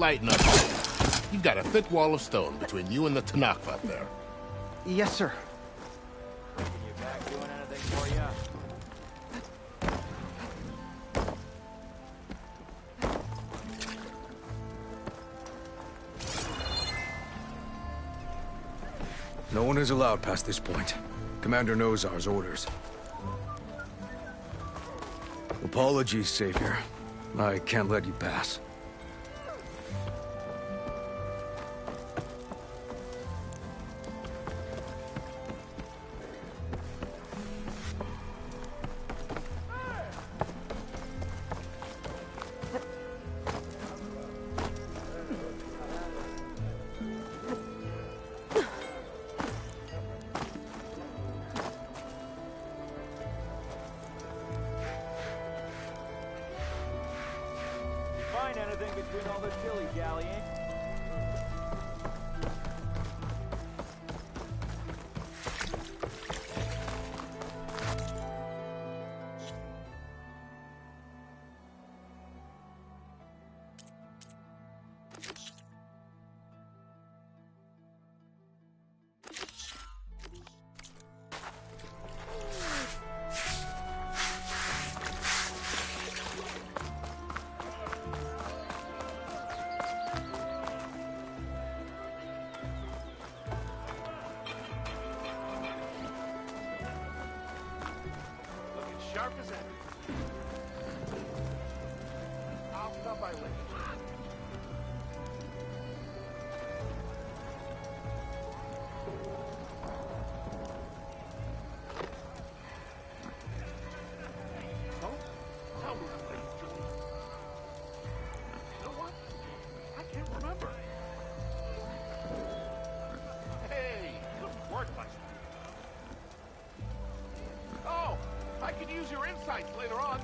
Lighten up. You've got a thick wall of stone between you and the Tanakh up there. Yes, sir. You back doing anything for ya? No one is allowed past this point. Commander Nozar's orders. Apologies, Savior. I can't let you pass. Find anything between all this dilly-dallying? Sharp as ever. I'll stop by later. Don't tell me I'm late, Julie. You know what? I can't remember. Hey, good work last night. Oh! I can use your insights later on.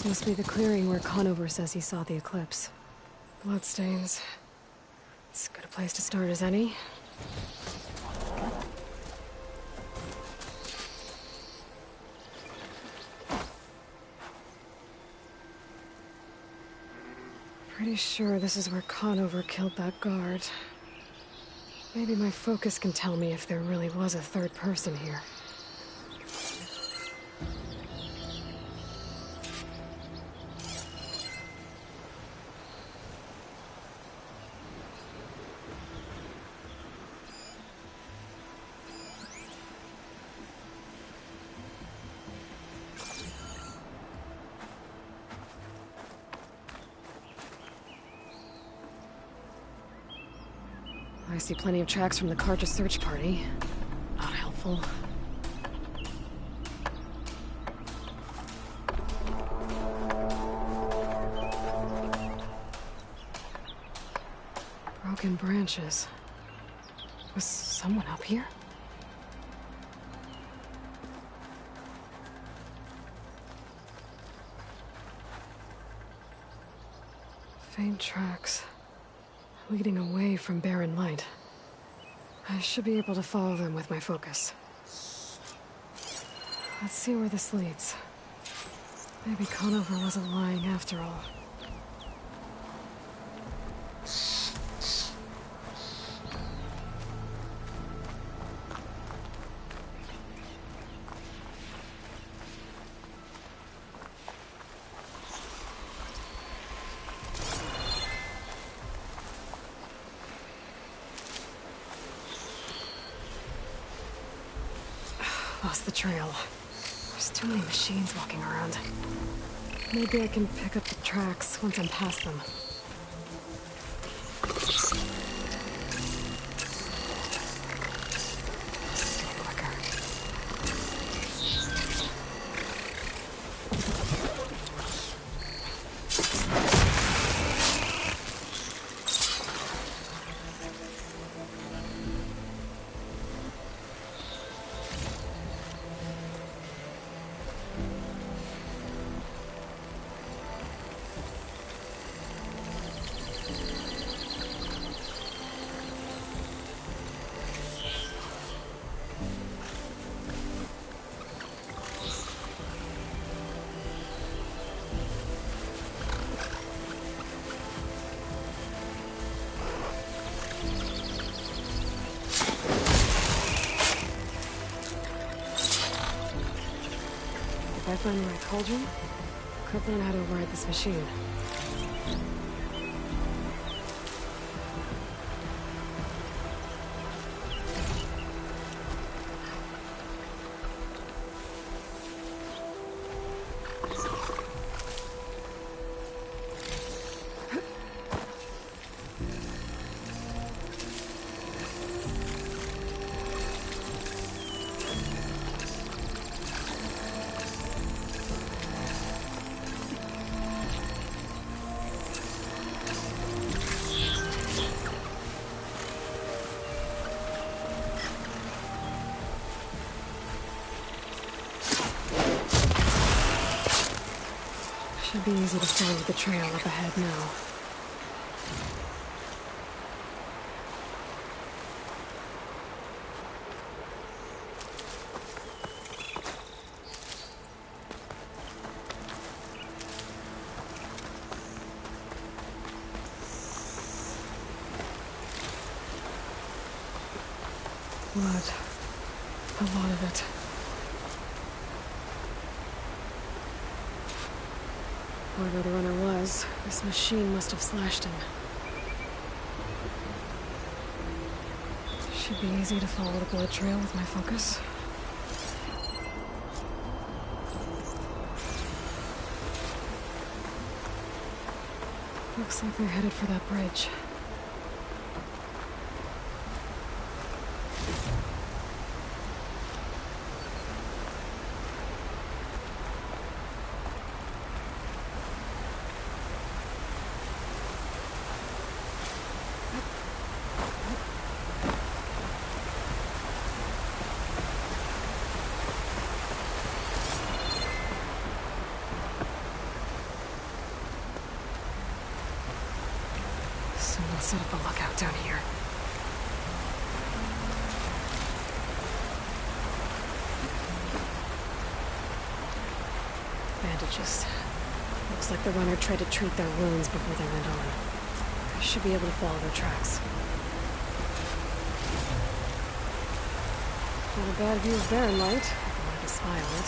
This must be the clearing where Conover says he saw the eclipse. Bloodstains. As good a place to start as any. Pretty sure this is where Conover killed that guard. Maybe my focus can tell me if there really was a third person here. I see plenty of tracks from the Carja search party. Not helpful. Broken branches. Was someone up here? Faint tracks. Leading away from Barren Light. I should be able to follow them with my focus. Let's see where this leads. Maybe Conover wasn't lying after all. Lost the trail. There's too many machines walking around. Maybe I can pick up the tracks once I'm past them. Still quicker. If I find the right cauldron, could learn how to override this machine. Should be easy to follow the trail up ahead now. Blood. A lot of it. Whoever the runner was, this machine must have slashed him. Should be easy to follow the blood trail with my focus. Looks like they're headed for that bridge. Someone set up a lookout down here. Bandages. Looks like the runner tried to treat their wounds before they went on. I should be able to follow their tracks. Not a bad view of Barren Light, if I wanted to spy on it.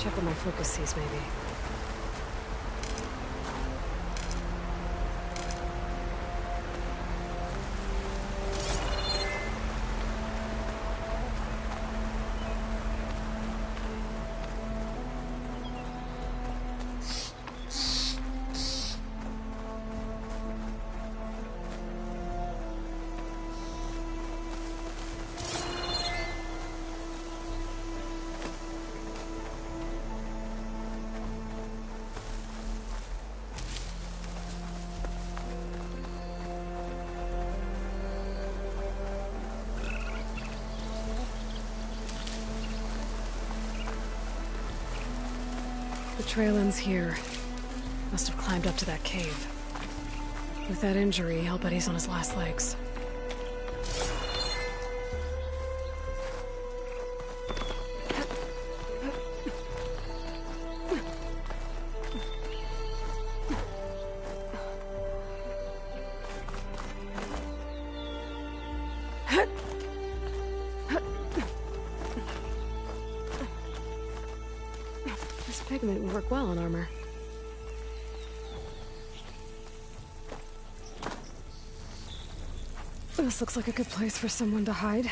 Check what my focus sees, maybe. The trail ends here. Must have climbed up to that cave. With that injury, I'll bet he's on his last legs. This pigment would work well on armor. This looks like a good place for someone to hide.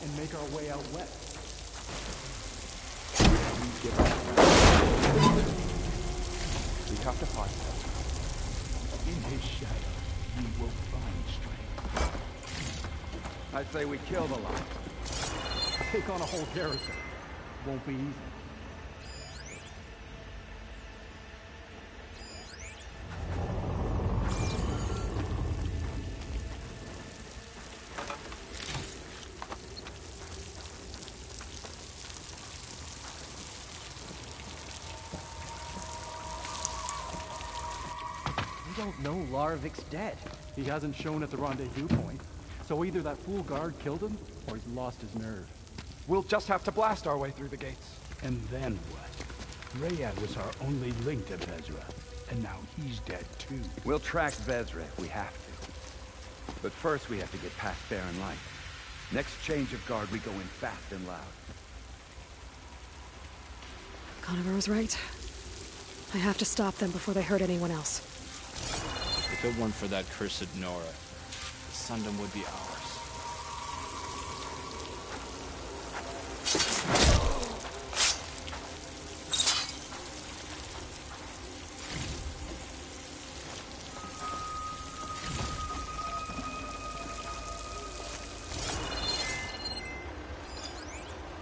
and make our way out west. We have to find him. In his shadow, you will find strength. I'd say we kill the lot. Take on a whole garrison. Won't be easy. We don't know Larvik's dead. He hasn't shown at the rendezvous point, so either that fool guard killed him, or he's lost his nerve. We'll just have to blast our way through the gates. And then what? Rayad was our only link to Vezra, and now he's dead too. We'll track Vezra if we have to. But first we have to get past Barren Light. Next change of guard, we go in fast and loud. Conover was right. I have to stop them before they hurt anyone else. If it weren't for that cursed Nora, Sundom would be ours.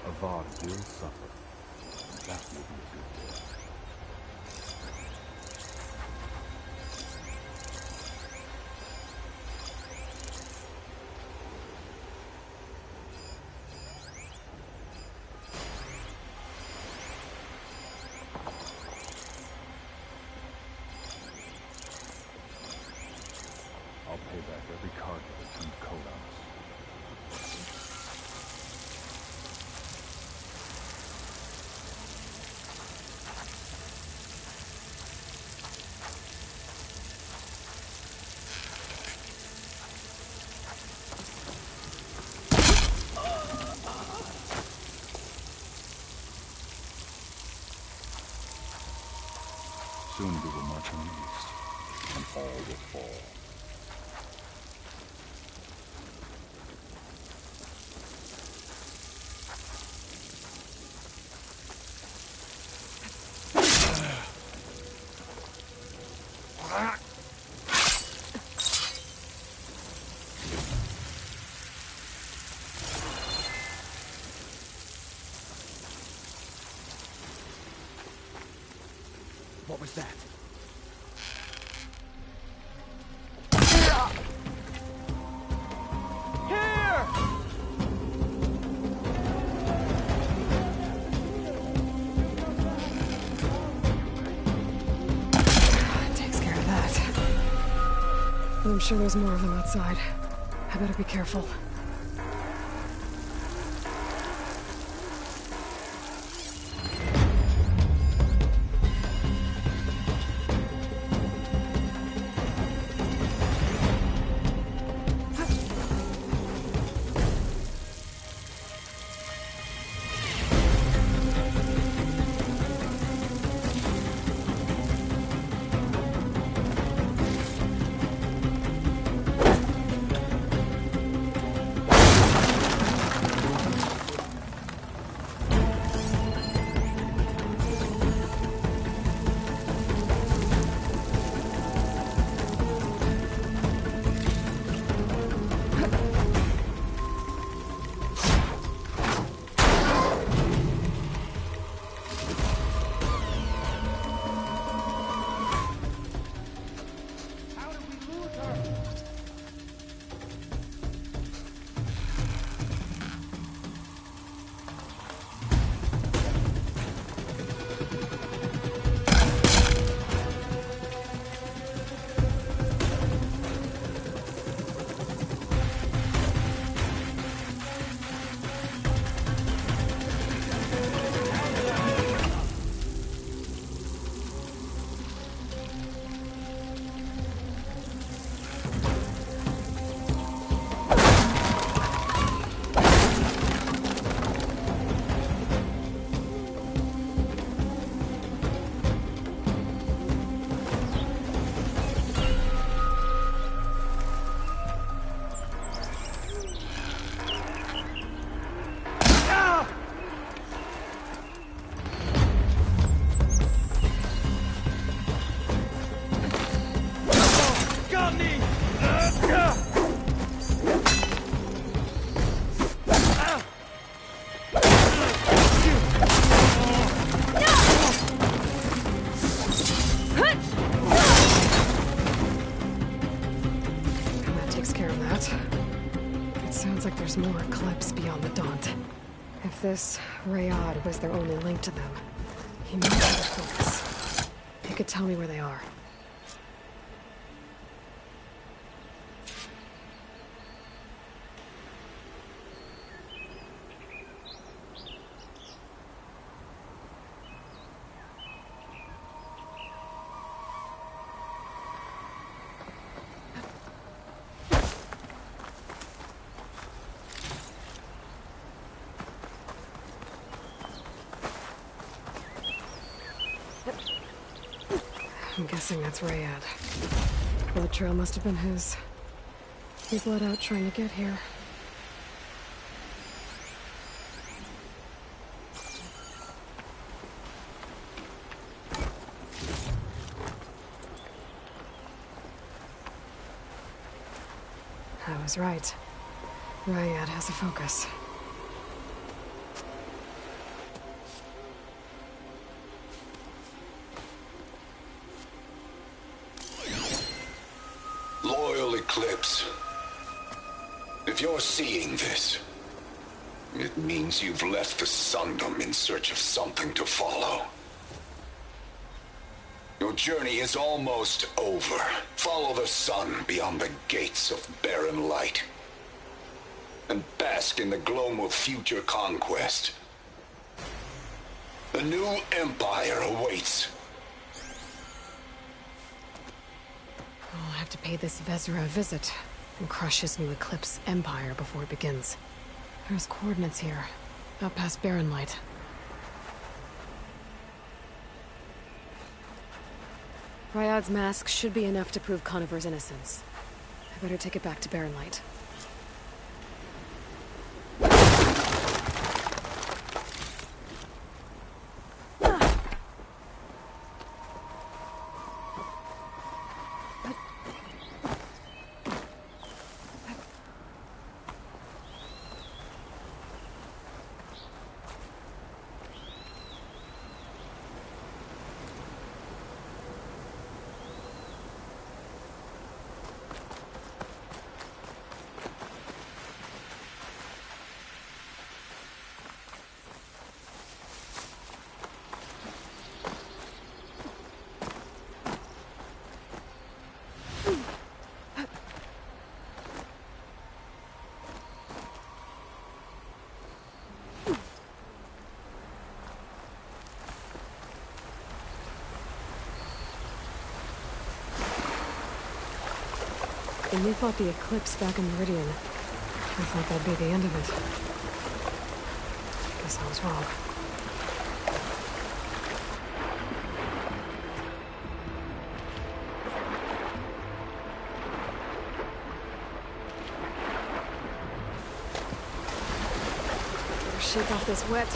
Avad will suffer. That will be a good day. I'll pay back every cargo that turned coat on us. Soon we will march on the east, and all will fall. What was that? Takes care of that. And I'm sure there's more of them outside. I better be careful. Sounds like there's more Eclipse beyond the Daunt. If this Rayad was their only link to them, he might have a focus. He could tell me where they are. I'm guessing that's Rayad. Blood trail must have been his. He bled out trying to get here. I was right. Rayad has a focus. Eclipse. If you're seeing this, it means you've left the Sundom in search of something to follow. Your journey is almost over. Follow the sun beyond the gates of barren light, and bask in the gloam of future conquest. A new empire awaits. I'll have to pay this Vezra a visit and crush his new Eclipse empire before it begins. There's coordinates here, out past Barren Light. Ryad's mask should be enough to prove Conover's innocence. I better take it back to Barren Light. When we fought the Eclipse back in Meridian, I thought that'd be the end of it. Guess I was wrong. Better shake off this wet.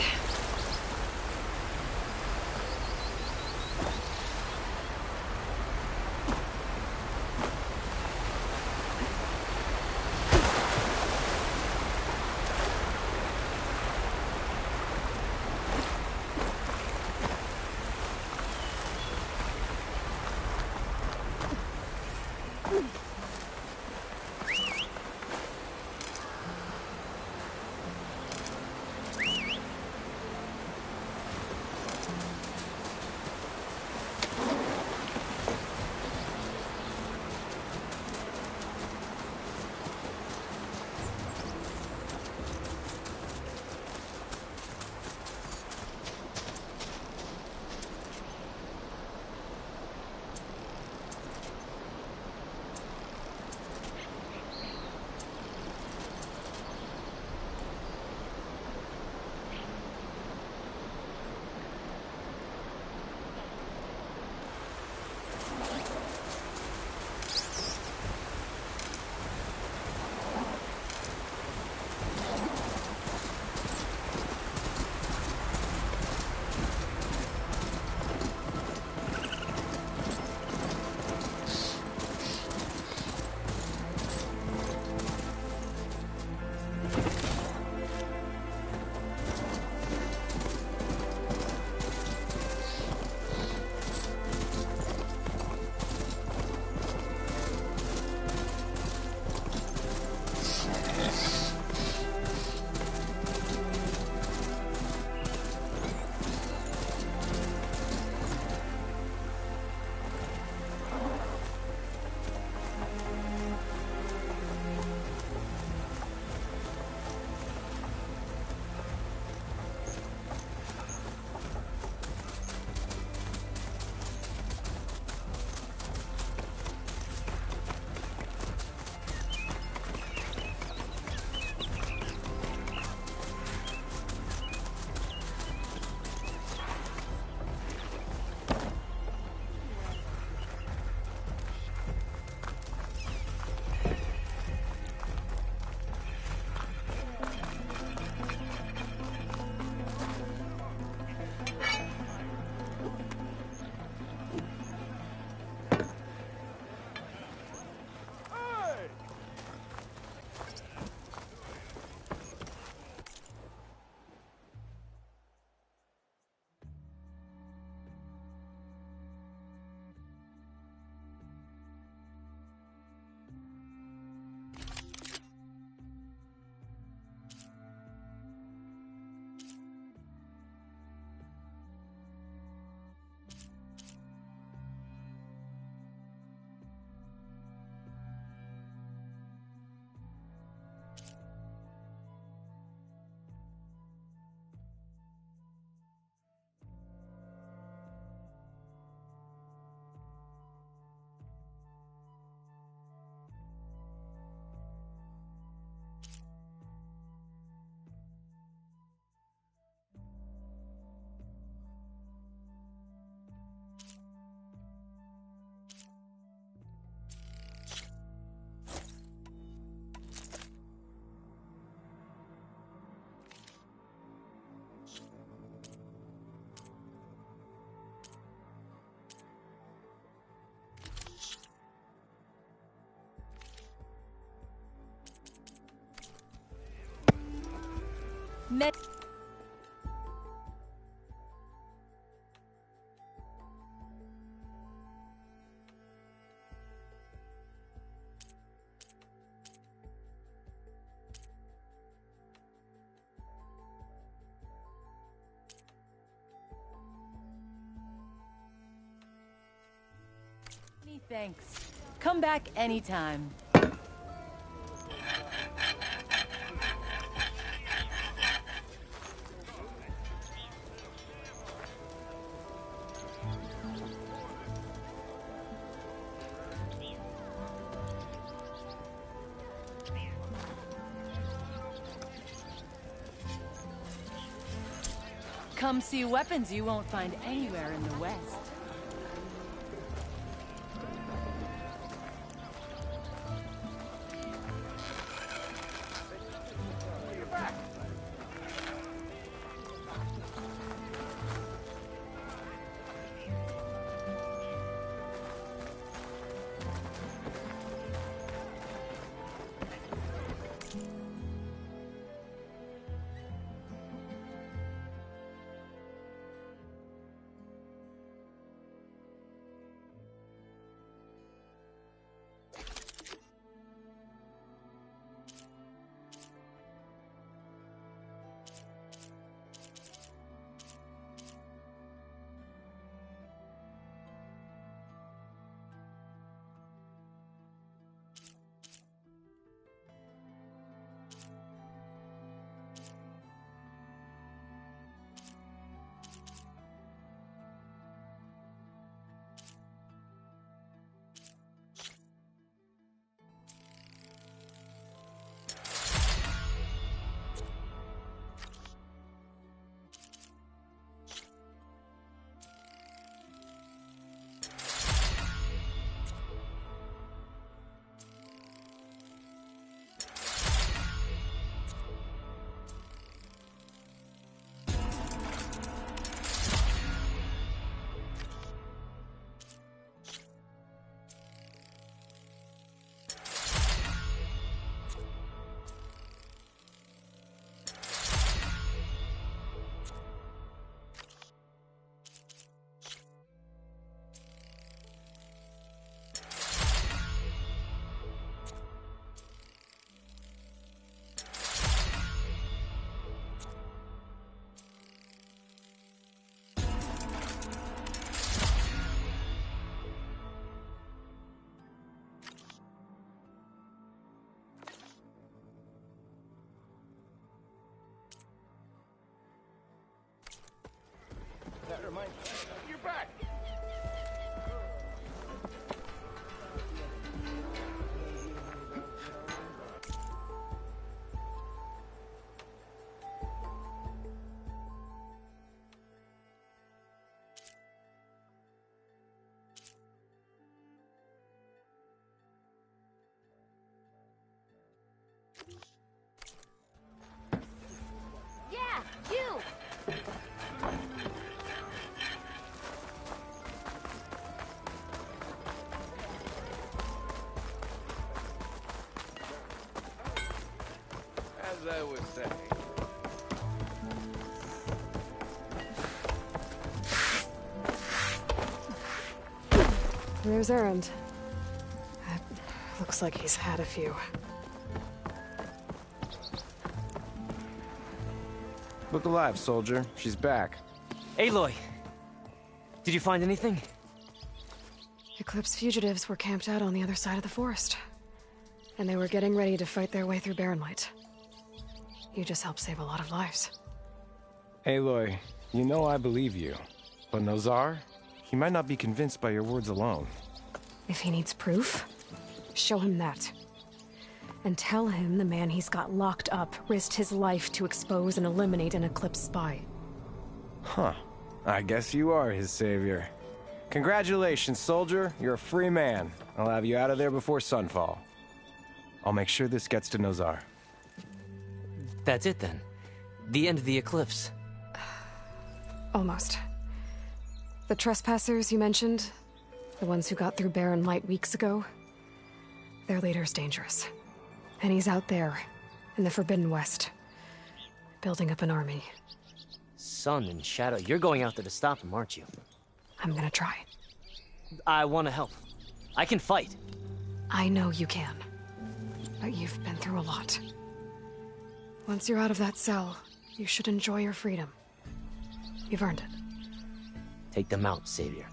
Many thanks. Come back anytime. Come see weapons you won't find anywhere in the West. That reminds me. You're back! Yeah, you! As I was saying. There's Erend. Looks like he's had a few. Look alive, soldier. She's back. Aloy! Did you find anything? Eclipse fugitives were camped out on the other side of the forest. And they were getting ready to fight their way through Barren Light. You just helped save a lot of lives. Aloy, you know I believe you. But Nozar? He might not be convinced by your words alone. If he needs proof, show him that. And tell him the man he's got locked up risked his life to expose and eliminate an Eclipse spy. Huh. I guess you are his savior. Congratulations, soldier. You're a free man. I'll have you out of there before sunfall. I'll make sure this gets to Nozar. That's it then. The end of the Eclipse. Almost. The trespassers you mentioned, the ones who got through Barren Light weeks ago, their leader's dangerous. And he's out there, in the Forbidden West. building up an army. Sun and Shadow, you're going out there to stop them, aren't you? I'm gonna try. I want to help. I can fight. I know you can. But you've been through a lot. Once you're out of that cell, you should enjoy your freedom. You've earned it. Take them out, Savior.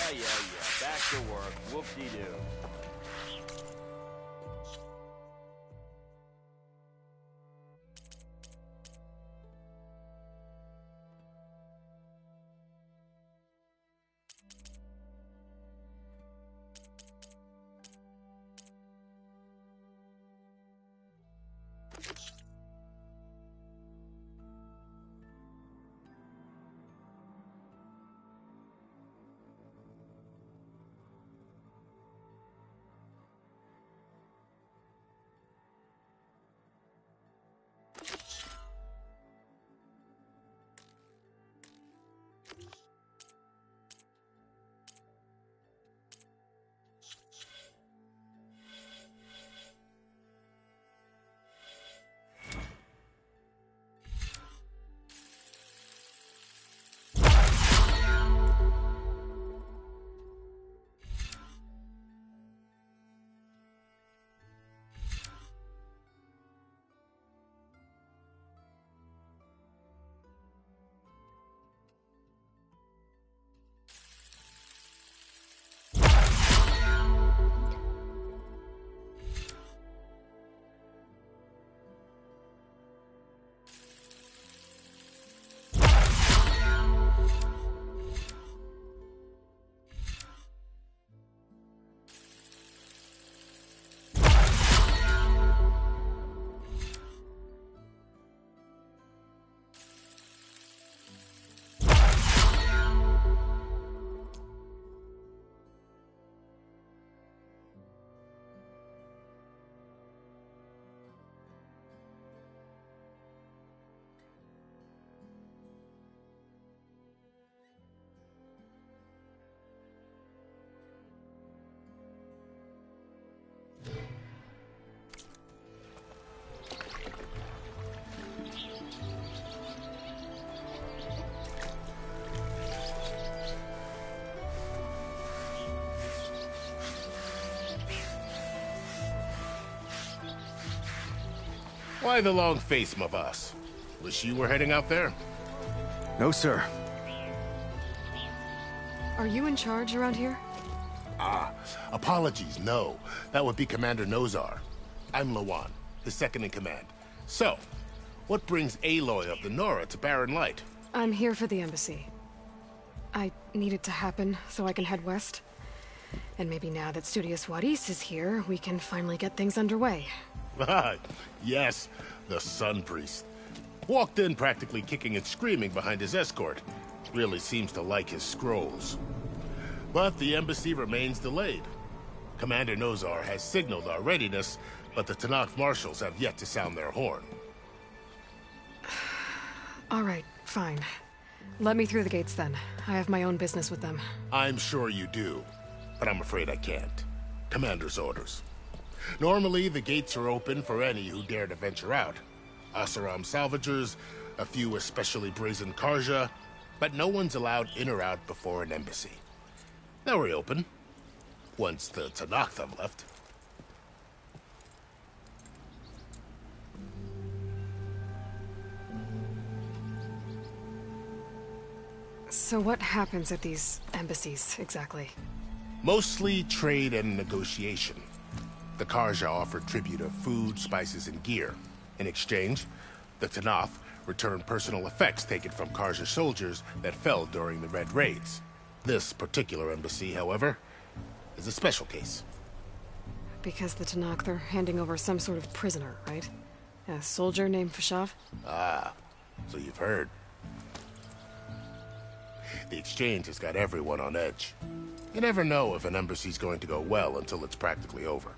Yeah. Back to work. Whoop-de-doo. Why the long face, my boss? Wish you were heading out there? No, sir. Are you in charge around here? Apologies, no. That would be Commander Nozar. I'm Lawan, his second-in-command. So, what brings Aloy of the Nora to Barren Light? I'm here for the embassy. I need it to happen so I can head west. And maybe now that Studious Juarez is here, we can finally get things underway. Yes, the Sun Priest. Walked in practically kicking and screaming behind his escort. Really seems to like his scrolls. But the embassy remains delayed. Commander Nozar has signaled our readiness, but the Tenakth marshals have yet to sound their horn. All right, fine. Let me through the gates then. I have my own business with them. I'm sure you do, but I'm afraid I can't. Commander's orders. Normally, the gates are open for any who dare to venture out. Asaram salvagers, a few especially brazen Karja, but no one's allowed in or out before an embassy. They'll reopen, once the Tenakth have left. So what happens at these embassies, exactly? Mostly trade and negotiation. The Karja offer tribute of food, spices, and gear. In exchange, the Tenakth return personal effects taken from Karja soldiers that fell during the Red Raids. This particular embassy, however, is a special case. Because the Tenakth, they're handing over some sort of prisoner, right? A soldier named Fashav? Ah, so you've heard. The exchange has got everyone on edge. You never know if an embassy's going to go well until it's practically over.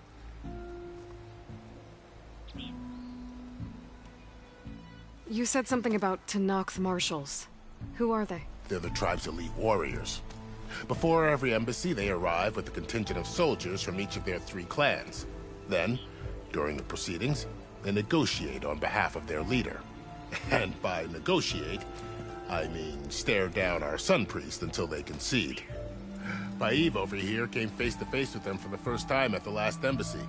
You said something about Tenakth marshals. Who are they? They're the tribe's elite warriors. Before every embassy, they arrive with a contingent of soldiers from each of their 3 clans. Then, during the proceedings, they negotiate on behalf of their leader. And by negotiate, I mean stare down our Sun Priest until they concede. Paiv over here came face to face with them for the first time at the last embassy.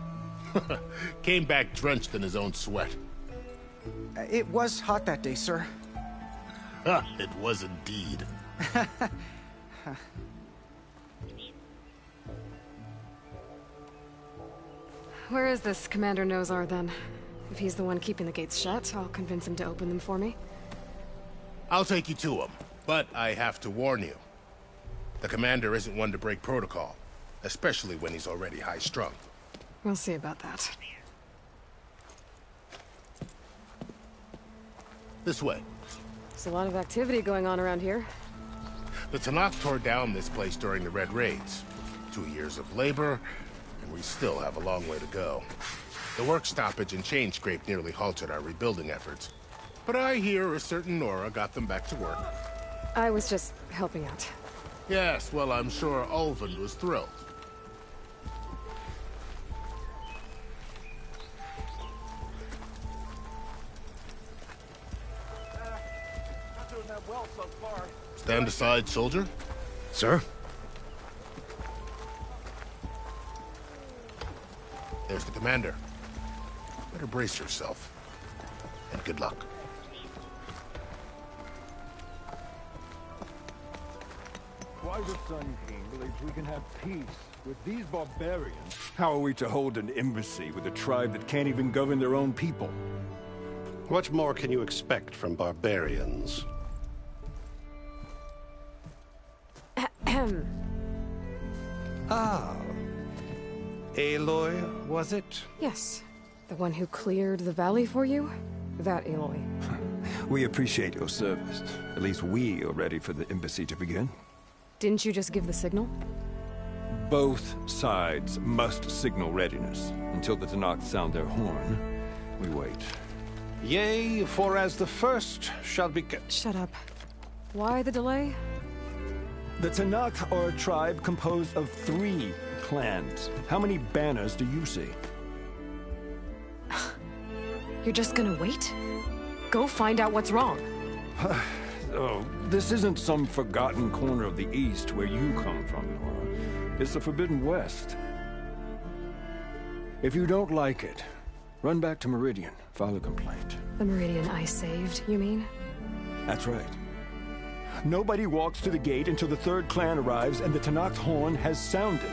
Came back drenched in his own sweat. It was hot that day, sir. It was indeed. Where is this Commander Nozar, then? If he's the one keeping the gates shut, I'll convince him to open them for me. I'll take you to him, but I have to warn you. The commander isn't one to break protocol, especially when he's already high-strung. We'll see about that. This way. There's a lot of activity going on around here. The Tenakth tore down this place during the Red Raids. 2 years of labor, and we still have a long way to go. The work stoppage and chain scrape nearly halted our rebuilding efforts. But I hear a certain Nora got them back to work. I was just helping out. Yes, well, I'm sure Ulvund was thrilled. Not doing that well so far. Stand aside, soldier. Sir? There's the commander. Better brace yourself. And good luck. Why the Sun King believes we can have peace with these barbarians? How are we to hold an embassy with a tribe that can't even govern their own people? What more can you expect from barbarians? Ahem. Ah. Aloy, was it? Yes. The one who cleared the valley for you? That Aloy. We appreciate your service. At least we are ready for the embassy to begin. Didn't you just give the signal? Both sides must signal readiness. Until the Tenakth sound their horn, we wait. Yea, for as the first shall be... Shut up. Why the delay? The Tenakth are a tribe composed of 3 clans. How many banners do you see? You're just gonna wait? Go find out what's wrong. Oh, this isn't some forgotten corner of the East where you come from, Nora. It's the Forbidden West. If you don't like it, run back to Meridian, file a complaint. The Meridian I saved, you mean? That's right. Nobody walks to the gate until the 3rd clan arrives and the Tenakth horn has sounded.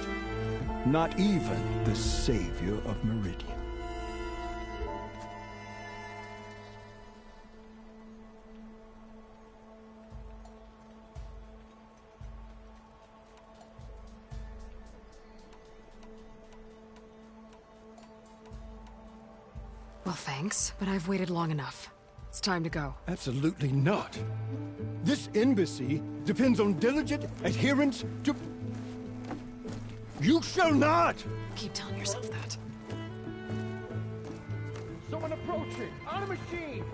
Not even the savior of Meridian. Well, thanks, but I've waited long enough. It's time to go. Absolutely not. This embassy depends on diligent adherence to... You shall not! Keep telling yourself that. Someone approaching! On a machine!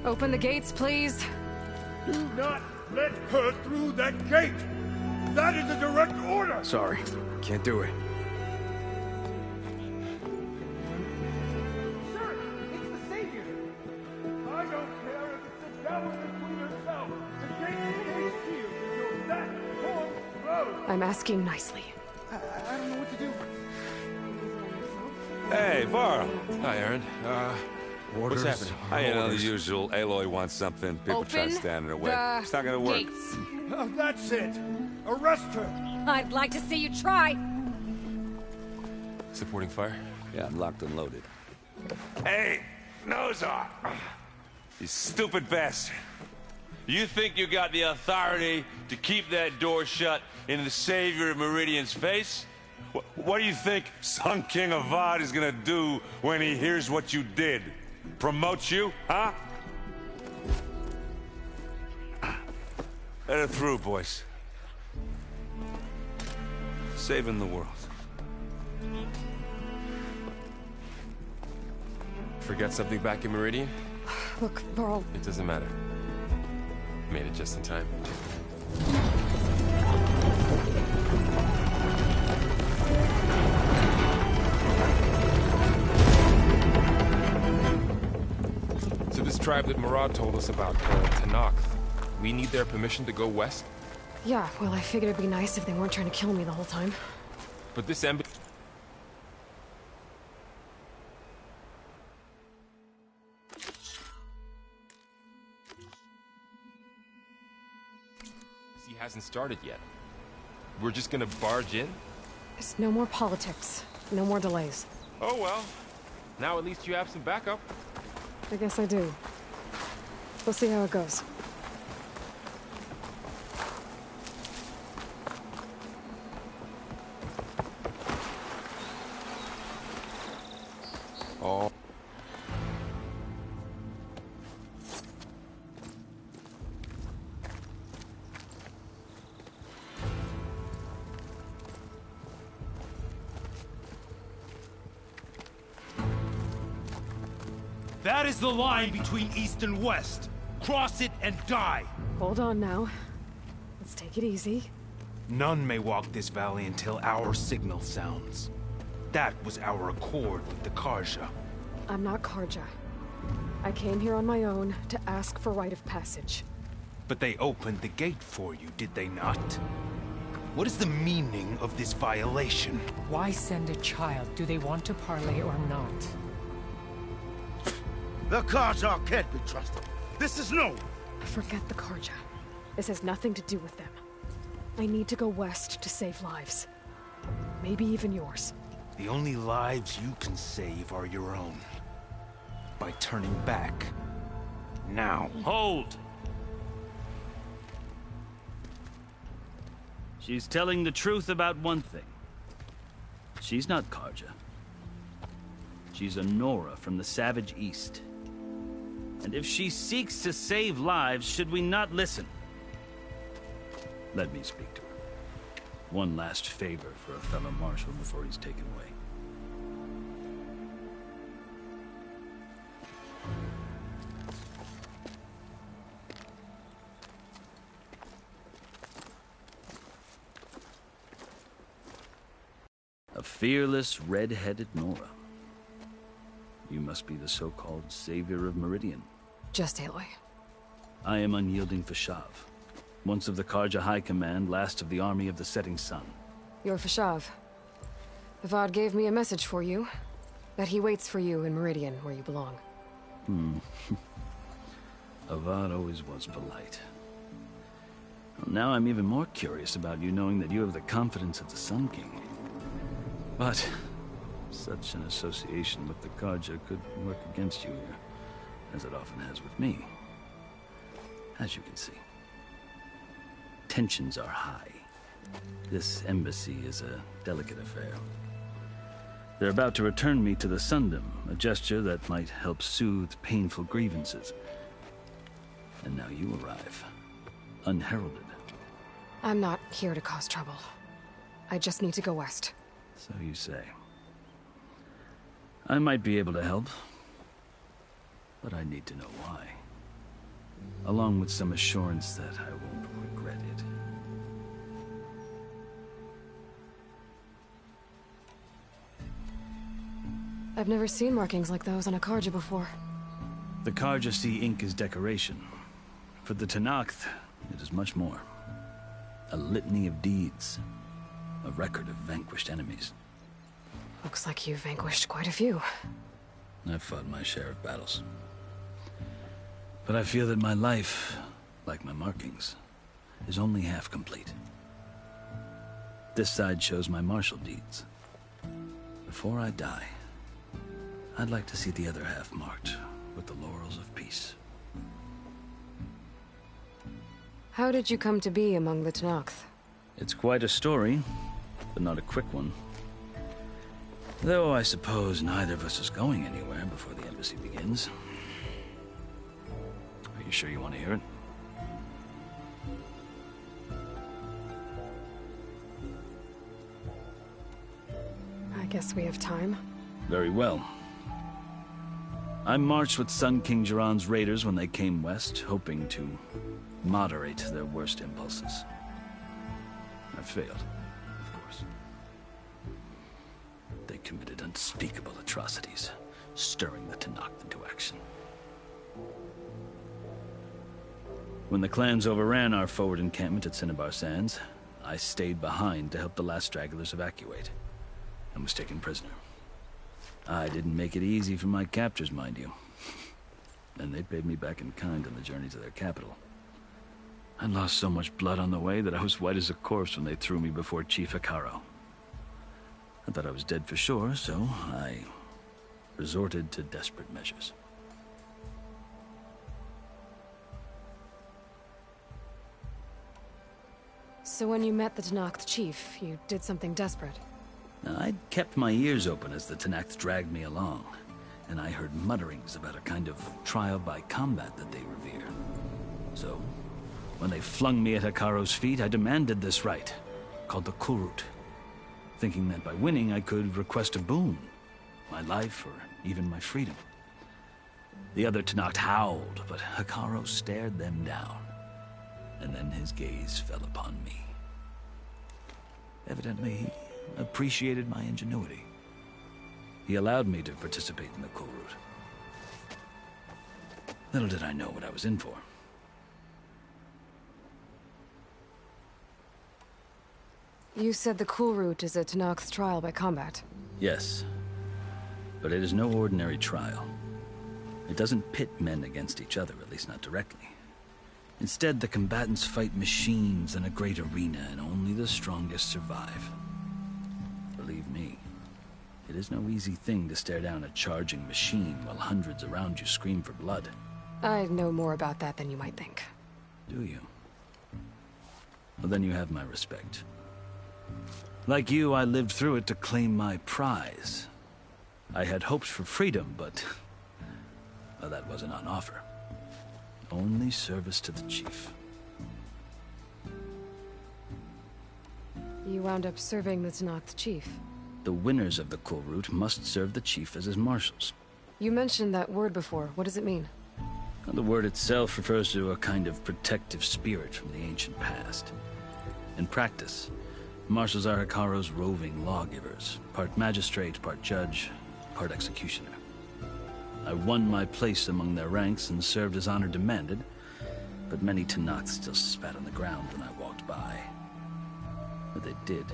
Open the gates, please. Do not let her through that gate! That is a direct order! Sorry, can't do it. Sir, it's the Savior! I don't care if it's the devil between herself! The gate stays sealed until that horn blows! I'm asking nicely. I don't know what to do. Hey, Varl. Hi, Aaron. What's happening? I know the usual. Aloy wants something. People try to stand in her way. It's not gonna work. That's it! Arrest her! I'd like to see you try. Supporting fire? Yeah, I'm locked and loaded. Hey, Nozar! You stupid bastard. You think you got the authority to keep that door shut in the Savior of Meridian's face? What do you think Sun King Avad is gonna do when he hears what you did? Promote you, huh? Let it through, boys. Saving the world. Forget something back in Meridian? Look, Varl. It doesn't matter. Made it just in time. So this tribe that Murad told us about, Tenakth, we need their permission to go west? Yeah, well, I figured it'd be nice if they weren't trying to kill me the whole time. But this embassy... hasn't started yet. We're just gonna barge in? There's no more politics. No more delays. Oh well. Now at least you have some backup. I guess I do. We'll see how it goes. Oh. That is the line between East and West. Cross it and die. Hold on now. Let's take it easy. None may walk this valley until our signal sounds. That was our accord with the Carja. I'm not Carja. I came here on my own to ask for rite of passage. But they opened the gate for you, did they not? What is the meaning of this violation? Why send a child? Do they want to parley or not? The Carja can't be trusted. This is no... Forget the Carja. This has nothing to do with them. I need to go west to save lives. Maybe even yours. The only lives you can save are your own. By turning back. Now. Hold! She's telling the truth about one thing. She's not Carja. She's a Nora from the Savage East. And if she seeks to save lives, should we not listen? Let me speak to her. One last favor for a fellow marshal before he's taken away. A fearless, red-headed Nora. You must be the so-called Savior of Meridian. Just Aloy. I am Unyielding Fashav. Once of the Carja High Command, last of the Army of the Setting Sun. You're Fashav. Avad gave me a message for you. That he waits for you in Meridian, where you belong. Avad always was polite. Well, now I'm even more curious about you knowing that you have the confidence of the Sun King. But such an association with the Carja could work against you here, as it often has with me. As you can see, tensions are high. This embassy is a delicate affair. They're about to return me to the Sundom, a gesture that might help soothe painful grievances. And now you arrive, unheralded. I'm not here to cause trouble. I just need to go west. So you say. I might be able to help, but I need to know why. Along with some assurance that I won't regret it. I've never seen markings like those on a Carja before. The Carja see ink as decoration. For the Tenakth, it is much more. A litany of deeds. A record of vanquished enemies. Looks like you've vanquished quite a few. I've fought my share of battles. But I feel that my life, like my markings, is only half complete. This side shows my martial deeds. The before I die, I'd like to see the other half marked with the laurels of peace. How did you come to be among the Tenakth? It's quite a story, but not a quick one. Though I suppose neither of us is going anywhere before the embassy begins. Are you sure you want to hear it? I guess we have time. Very well. I marched with Sun King Jiran's raiders when they came west, hoping to moderate their worst impulses. I failed, of course. They committed unspeakable atrocities, stirring the Tenakth into action. When the clans overran our forward encampment at Cinnabar Sands, I stayed behind to help the last stragglers evacuate, and was taken prisoner. I didn't make it easy for my captors, mind you. And they paid me back in kind on the journey to their capital. I'd lost so much blood on the way that I was white as a corpse when they threw me before Chief Hekarro. I thought I was dead for sure, so I resorted to desperate measures. So when you met the Tenakth chief, you did something desperate? I'd kept my ears open as the Tenakth dragged me along, and I heard mutterings about a kind of trial by combat that they revere. So, when they flung me at Hekarro's feet, I demanded this right, called the Kulrut, thinking that by winning I could request a boon, my life or even my freedom. The other Tenakth howled, but Hekarro stared them down, and then his gaze fell upon me. Evidently, he appreciated my ingenuity. He allowed me to participate in the Kulrut. Little did I know what I was in for. You said the Kulrut is a Tenakth trial by combat. Yes, but it is no ordinary trial. It doesn't pit men against each other, at least not directly. Instead, the combatants fight machines in a great arena, and only the strongest survive. Believe me, it is no easy thing to stare down a charging machine while hundreds around you scream for blood. I know more about that than you might think. Do you? Well, then you have my respect. Like you, I lived through it to claim my prize. I had hopes for freedom, but well, that wasn't on offer. Only service to the chief. You wound up serving the Tenakth chief. The winners of the Kulrut must serve the chief as his marshals. You mentioned that word before. What does it mean? Well, the word itself refers to a kind of protective spirit from the ancient past. In practice, marshals are Hekarro's roving lawgivers, part magistrate, part judge, part executioner. I won my place among their ranks and served as honor demanded, but many Tenakth still spat on the ground when I walked by. But they did,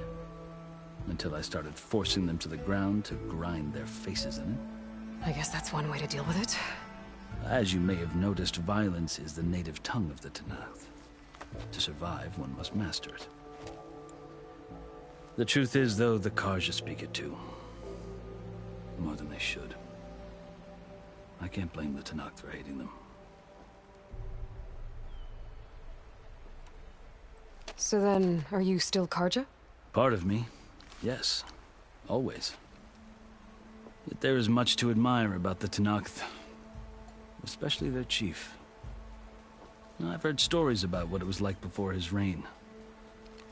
until I started forcing them to the ground to grind their faces in it. I guess that's one way to deal with it. As you may have noticed, violence is the native tongue of the Tenakth. To survive, one must master it. The truth is, though, the Carja speak it too. More than they should. I can't blame the Tenakth for hating them. So then, are you still Carja? Part of me, yes. Always. Yet there is much to admire about the Tenakth. Especially their chief. I've heard stories about what it was like before his reign.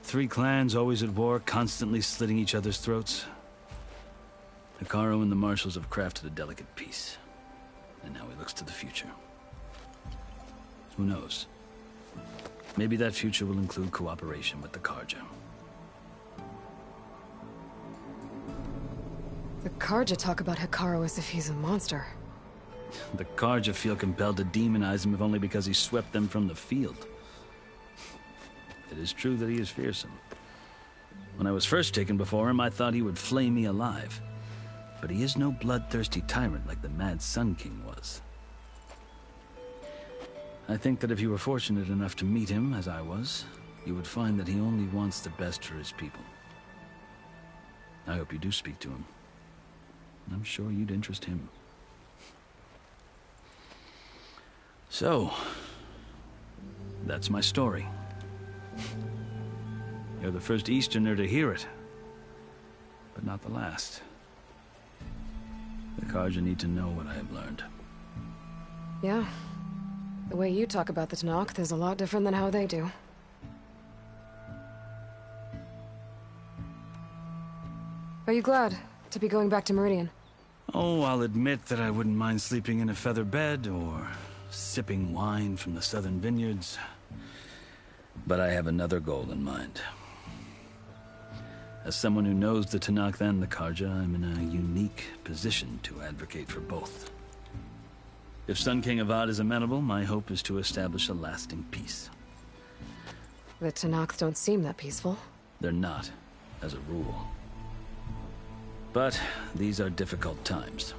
3 clans always at war, constantly slitting each other's throats. Hekarro and the marshals have crafted a delicate peace. And now he looks to the future. Who knows? Maybe that future will include cooperation with the Carja. The Carja talk about Hekarro as if he's a monster. The Carja feel compelled to demonize him if only because he swept them from the field. It is true that he is fearsome. When I was first taken before him, I thought he would flay me alive. But he is no bloodthirsty tyrant like the Mad Sun King was. I think that if you were fortunate enough to meet him, as I was, you would find that he only wants the best for his people. I hope you do speak to him. I'm sure you'd interest him. So, that's my story. You're the first Easterner to hear it, but not the last. The Carja need to know what I have learned. Yeah. The way you talk about the Tenakth is a lot different than how they do. Are you glad to be going back to Meridian? Oh, I'll admit that I wouldn't mind sleeping in a feather bed or sipping wine from the southern vineyards. But I have another goal in mind. As someone who knows the Tenakth and the Carja, I'm in a unique position to advocate for both. If Sun King Avad is amenable, my hope is to establish a lasting peace. The Tenakth don't seem that peaceful. They're not, as a rule. But these are difficult times.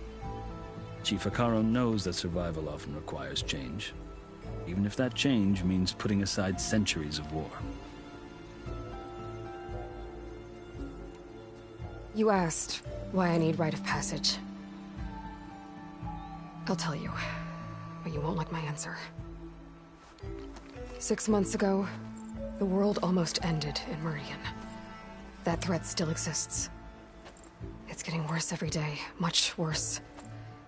Chief Hekarro knows that survival often requires change, even if that change means putting aside centuries of war. You asked why I need rite of passage. I'll tell you, but you won't like my answer. 6 months ago, the world almost ended in Meridian. That threat still exists. It's getting worse every day, much worse.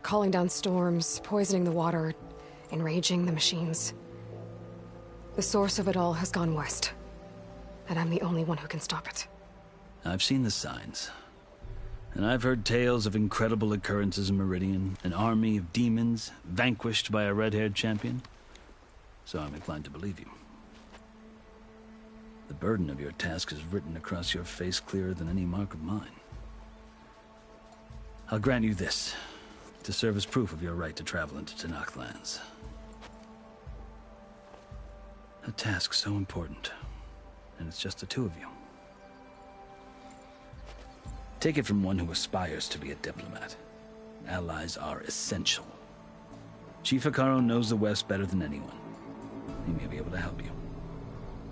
Calling down storms, poisoning the water, enraging the machines. The source of it all has gone west, and I'm the only one who can stop it. I've seen the signs. And I've heard tales of incredible occurrences in Meridian, an army of demons vanquished by a red-haired champion. So I'm inclined to believe you. The burden of your task is written across your face clearer than any mark of mine. I'll grant you this, to serve as proof of your right to travel into Tenakth lands. A task so important, and it's just the two of you. Take it from one who aspires to be a diplomat. Allies are essential. Chief Hekarro knows the West better than anyone. He may be able to help you.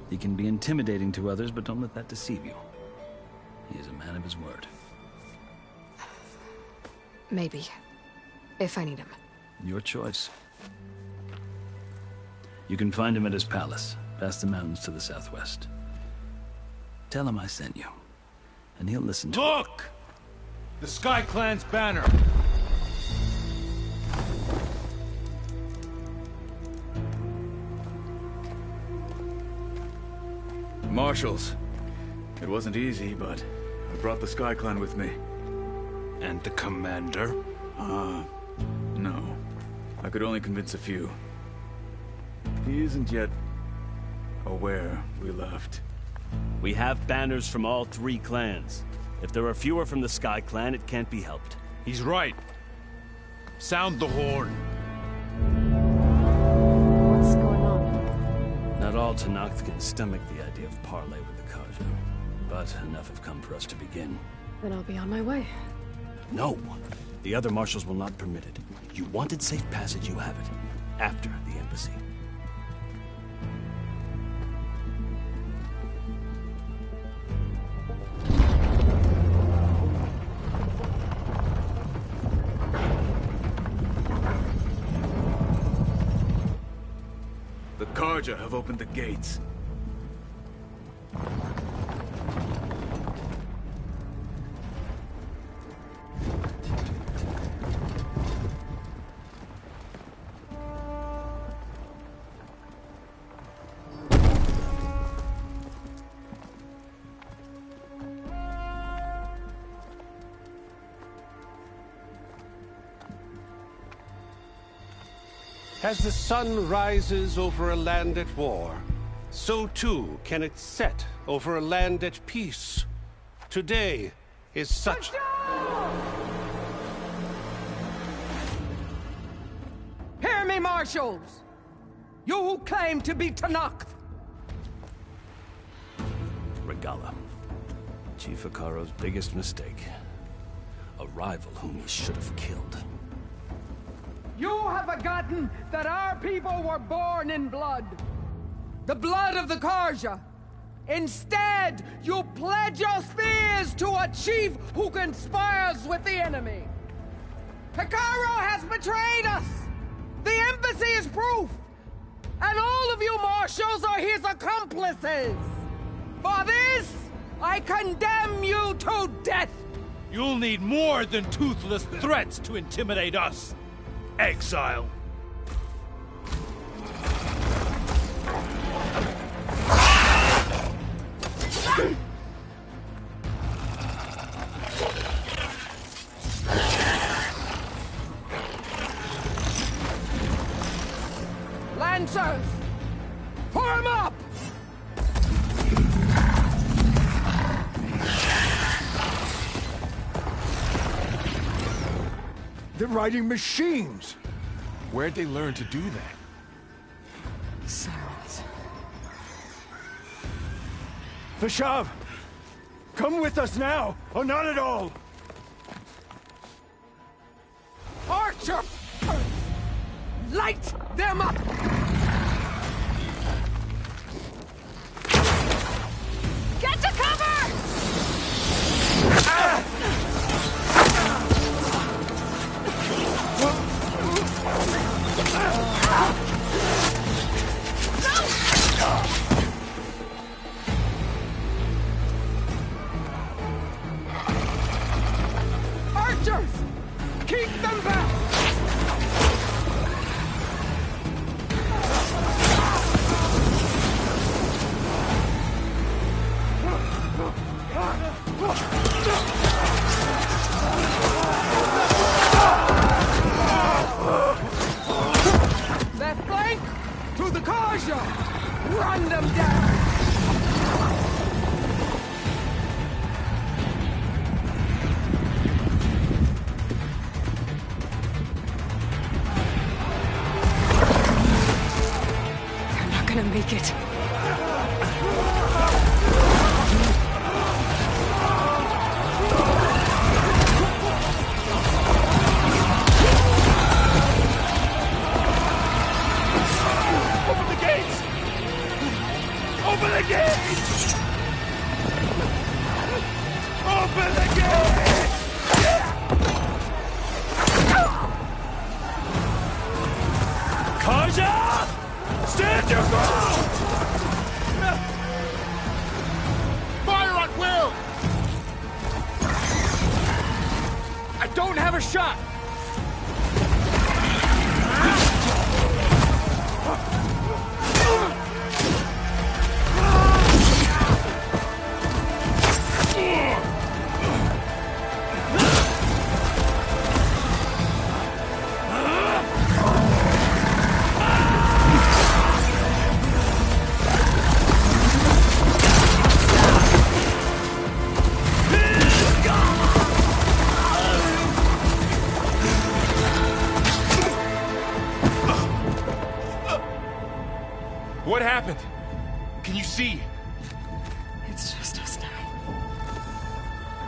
He can be intimidating to others, but don't let that deceive you. He is a man of his word. Maybe. If I need him. Your choice. You can find him at his palace, past the mountains to the southwest. Tell him I sent you, and he'll listen to Look! The Sky Clan's banner! Marshals. It wasn't easy, but I brought the Sky Clan with me. And the commander? No. I could only convince a few. He isn't yet aware we left. We have banners from all 3 clans. If there are fewer from the Sky Clan, it can't be helped. He's right. Sound the horn. What's going on? Not all Tenakth can stomach the idea of parley with the Carja, but enough have come for us to begin. Then I'll be on my way. No! The other marshals will not permit it. You wanted safe passage, you have it. After the embassy. The Carja have opened the gates. As the sun rises over a land at war, so too can it set over a land at peace. Today is such... Hear me, marshals! You who claim to be Tenakth! Regalla. Chief Hekarro's biggest mistake. A rival whom he should have killed. You have forgotten that our people were born in blood. The blood of the Carja. Instead, you pledge your spears to a chief who conspires with the enemy. Hekarro has betrayed us! The embassy is proof! And all of you marshals are his accomplices! For this, I condemn you to death! You'll need more than toothless threats to intimidate us, exile. Lancers! Form up! They're riding machines! Where'd they learn to do that? Silence. Vashav! Come with us now, or not at all! Archer! Light them up! Get to cover! Archers! Keep them back! Left flank! To the Kaja! Run them down! They're not gonna make it. Open the gates! Open the gates! Open the gates! Kaja! Stand your ground! Fire at will! I don't have a shot! What happened? Can you see? It's just us now.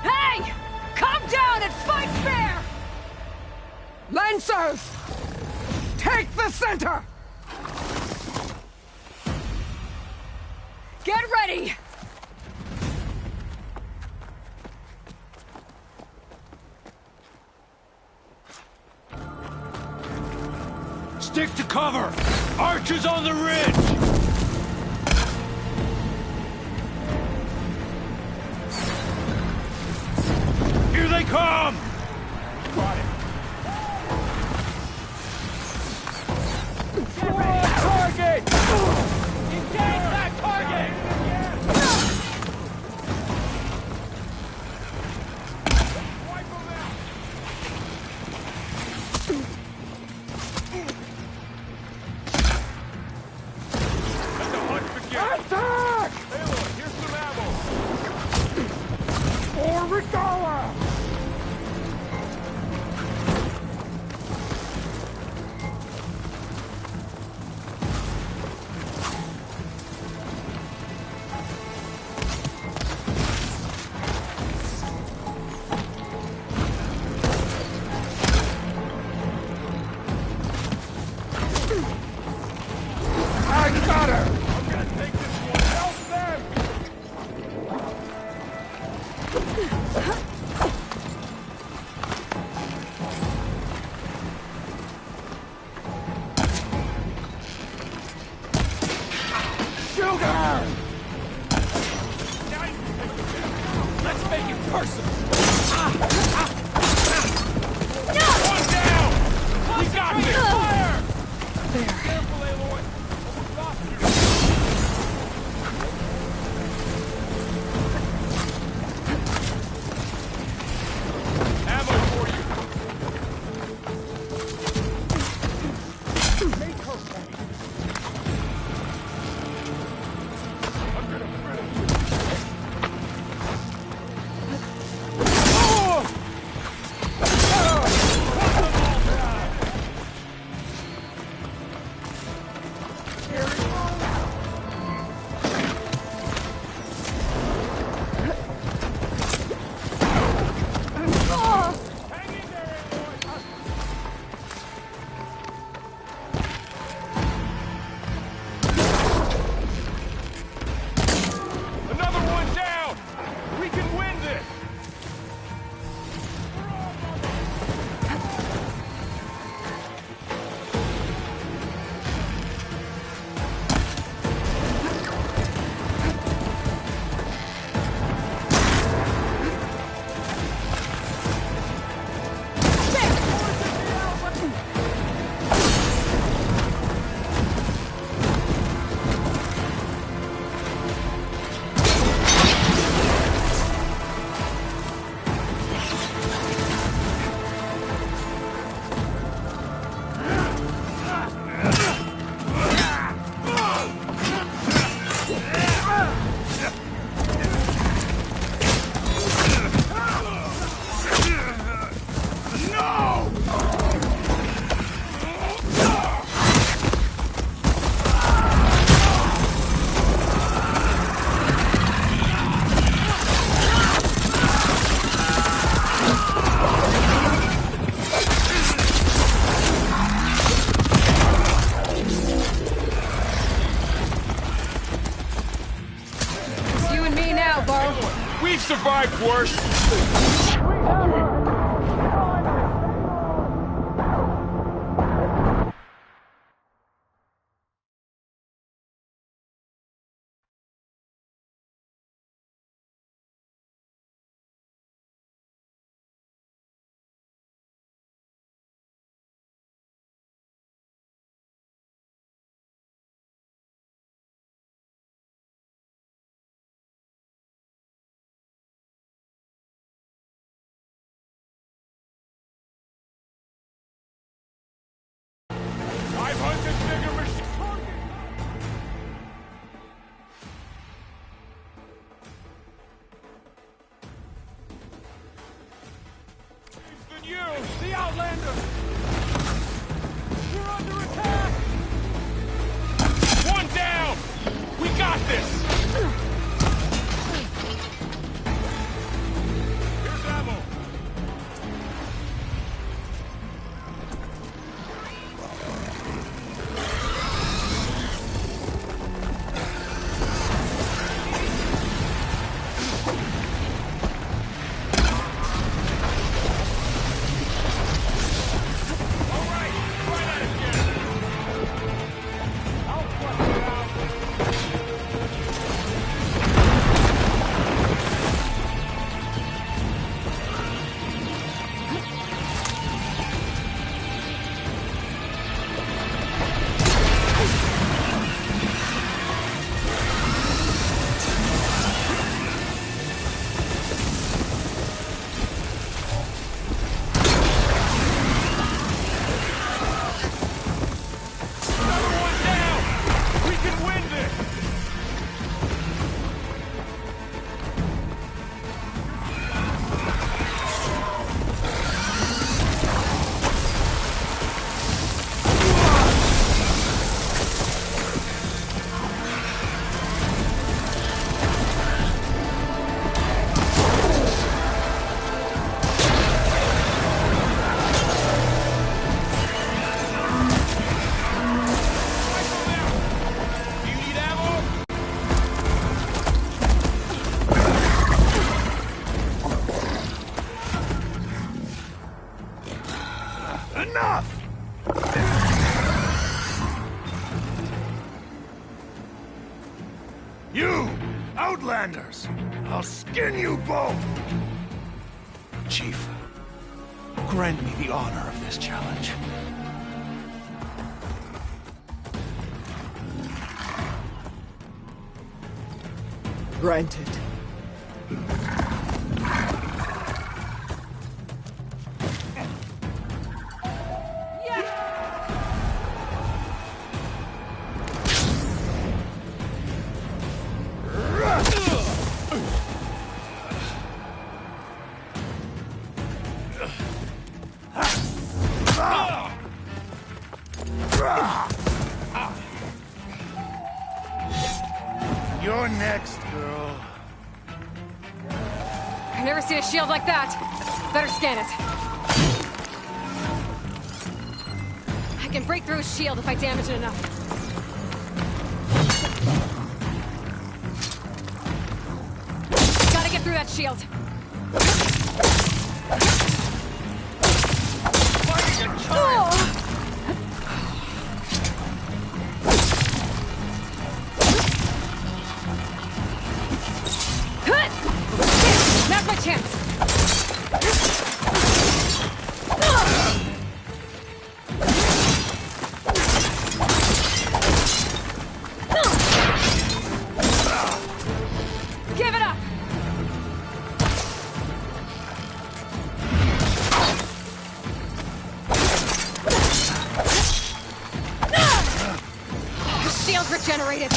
Hey! Calm down and fight fair! Lancers! Take the center! Get ready! Stick to cover! Archers on the ridge! Here they come! Got it. Target! Engage that target! Wipe them out! Let the hunt begin! Attack! Aloy, here's some ammo! For Rigawa! I got her! I'm gonna take this one! Help them! make it personal! One down! We got this! Fire! There. Careful, Aloy! Almost lost you. Ammo for you! Make her pay. I'm gonna finish you. Another one down! We can win this! It's you and me now, Varl. We've survived worse! I've hunted bigger machines! Than you, the Outlander! We're under attack! One down! We got this! Here's ammo! commanders. I'll skin you both! Chief, grant me the honor of this challenge. Granted. You're next, girl. I've never seen a shield like that. Better scan it. I can break through his shield if I damage it enough. Gotta get through that shield. Now's my chance. Give it up. The shield's regenerated.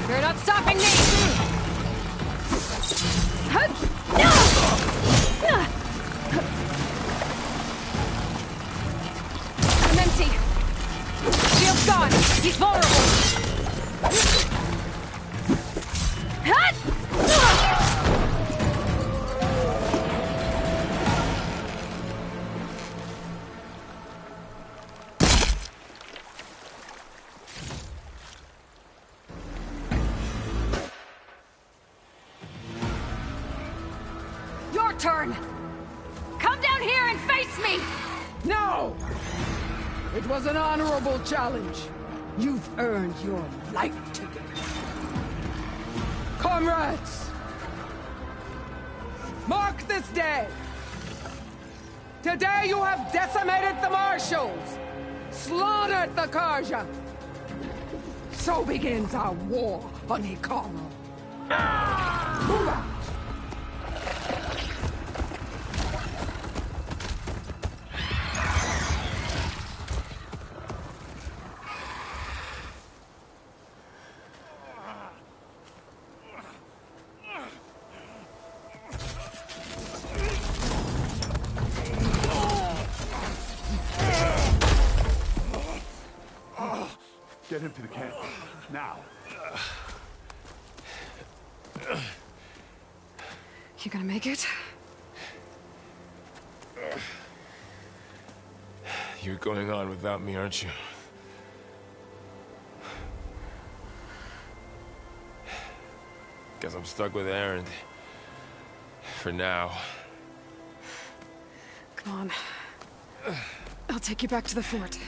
You're not stopping me! I'm empty. Shield's gone. He's vulnerable. Your turn! Come down here and face me! No! It was an honorable challenge. You've earned your life ticket. Comrades! Mark this day! Today you have decimated the Marshals! Slaughtered the Karja! So begins our war on Hikaru. Move out! Get him to the camp. Now. You gonna make it? You're going on without me, aren't you? Guess I'm stuck with Erend. For now. Come on. I'll take you back to the fort.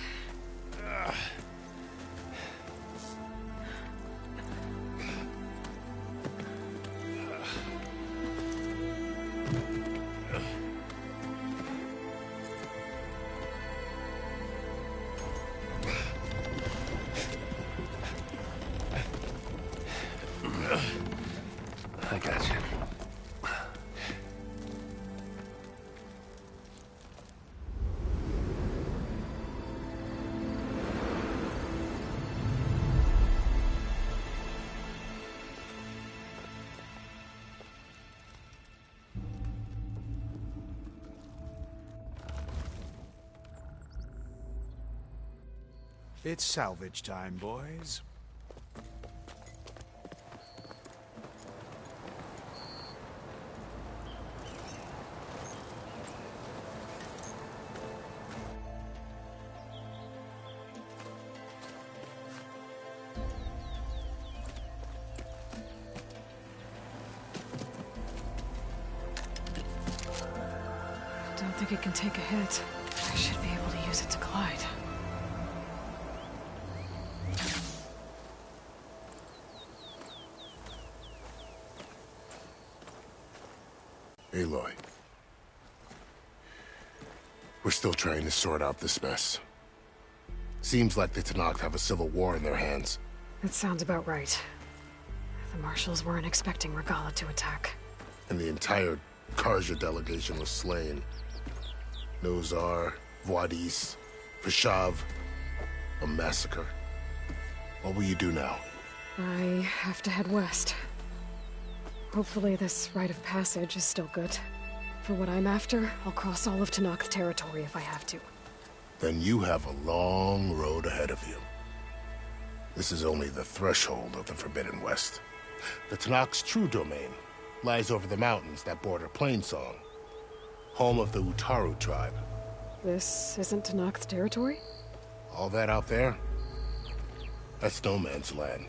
I got you. It's salvage time, boys. don't think it can take a hit. I should be able to use it to glide. Aloy. We're still trying to sort out this mess. Seems like the Tenakth have a civil war in their hands. That sounds about right. The Marshals weren't expecting Regalla to attack. And the entire Carja delegation was slain. Nozar, Vuadis, Fashav. A massacre. What will you do now? I have to head west. Hopefully this rite of passage is still good. For what I'm after, I'll cross all of Tenakth territory if I have to. Then you have a long road ahead of you. This is only the threshold of the Forbidden West. The Tenakth's true domain lies over the mountains that border Plainsong, home of the Utaru tribe. This isn't Tenakth territory? All that out there? That's no man's land.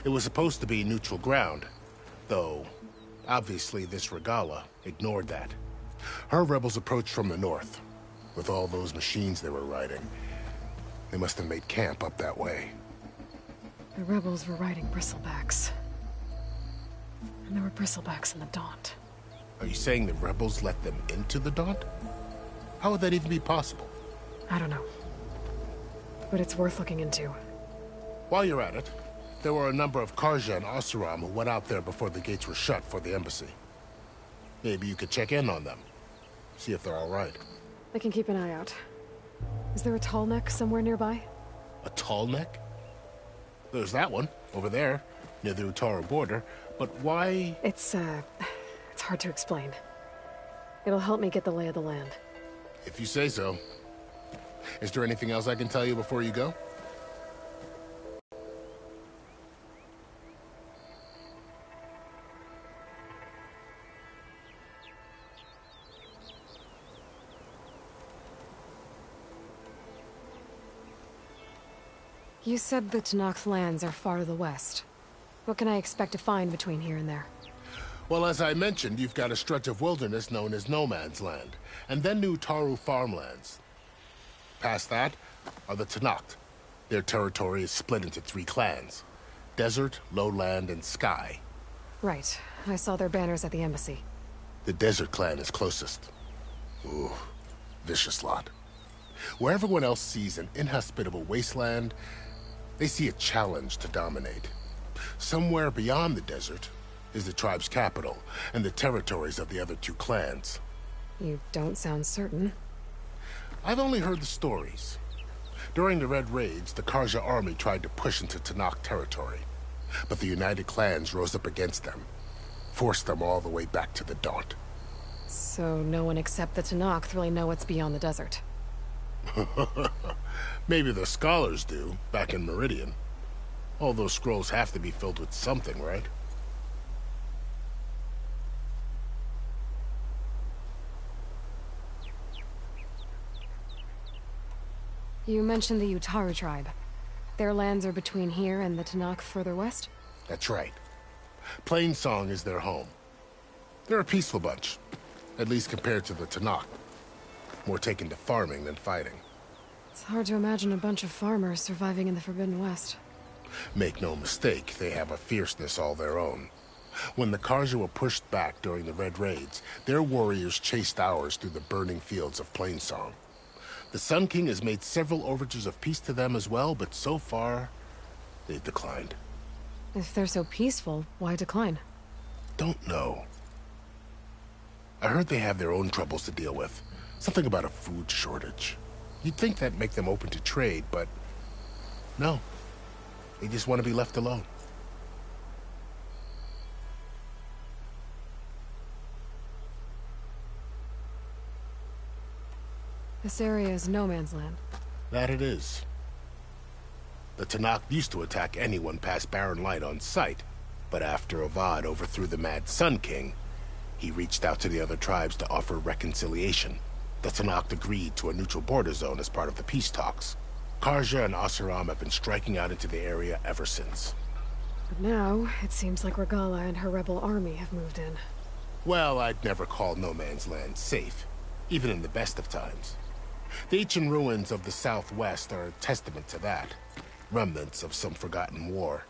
It was supposed to be neutral ground, though obviously this Regalla ignored that. Her rebels approached from the north. With all those machines they were riding, they must have made camp up that way. The rebels were riding bristlebacks. And there were bristlebacks in the Daunt. Are you saying the rebels let them into the Daunt? How would that even be possible? I don't know. But it's worth looking into. While you're at it, there were a number of Carja and Oseram who went out there before the gates were shut for the embassy. Maybe you could check in on them. See if they're all right. I can keep an eye out. Is there a tall neck somewhere nearby? A tall neck? There's that one, over there, near the Utaru border. But why? It's hard to explain. It'll help me get the lay of the land. If you say so. Is there anything else I can tell you before you go? You said the Tenakth lands are far to the west. What can I expect to find between here and there? Well, as I mentioned, you've got a stretch of wilderness known as No Man's Land, and then New Utaru farmlands. Past that are the Tenakth. Their territory is split into 3 clans: Desert, Lowland, and Sky. Right. I saw their banners at the embassy. The Desert clan is closest. Ooh, vicious lot. Where everyone else sees an inhospitable wasteland, they see a challenge to dominate. Somewhere beyond the desert is the tribe's capital and the territories of the other 2 clans. You don't sound certain. I've only heard the stories. During the Red Raids, the Carja army tried to push into Tenakth territory, but the United Clans rose up against them, forced them all the way back to the Daunt. So no one except the Tenakth really know what's beyond the desert. Maybe the scholars do, back in Meridian. All those scrolls have to be filled with something, right? You mentioned the Utaru tribe. Their lands are between here and the Tenakth further west? That's right. Plainsong is their home. They're a peaceful bunch, at least compared to the Tenakth. More taken to farming than fighting. It's hard to imagine a bunch of farmers surviving in the Forbidden West. Make no mistake, they have a fierceness all their own. When the Carja were pushed back during the Red Raids, their warriors chased ours through the burning fields of Plainsong. The Sun King has made several overtures of peace to them as well, but so far, they've declined. If they're so peaceful, why decline? Don't know. I heard they have their own troubles to deal with. Something about a food shortage. You'd think that'd make them open to trade, but no. They just want to be left alone. This area is no man's land. That it is. The Tenakth used to attack anyone past Barren Light on sight, but after Avad overthrew the Mad Sun King, he reached out to the other tribes to offer reconciliation. The Tenakth agreed to a neutral border zone as part of the peace talks. Carja and Oseram have been striking out into the area ever since. But now, it seems like Regalla and her rebel army have moved in. Well, I'd never call No Man's Land safe, even in the best of times. The ancient ruins of the Southwest are a testament to that. Remnants of some forgotten war.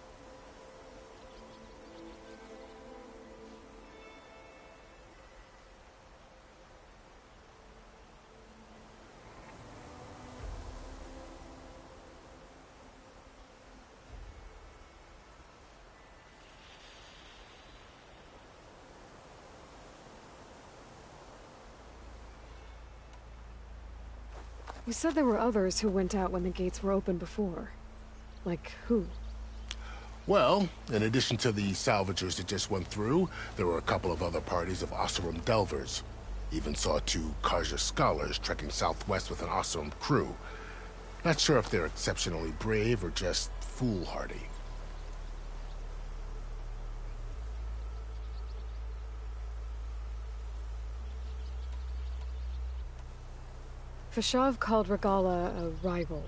You said there were others who went out when the gates were open before. Like who? Well, in addition to the salvagers that just went through, there were a couple of other parties of Oseram delvers. Even saw 2 Carja scholars trekking southwest with an Oseram crew. Not sure if they're exceptionally brave or just foolhardy. Fashav called Regalla a rival.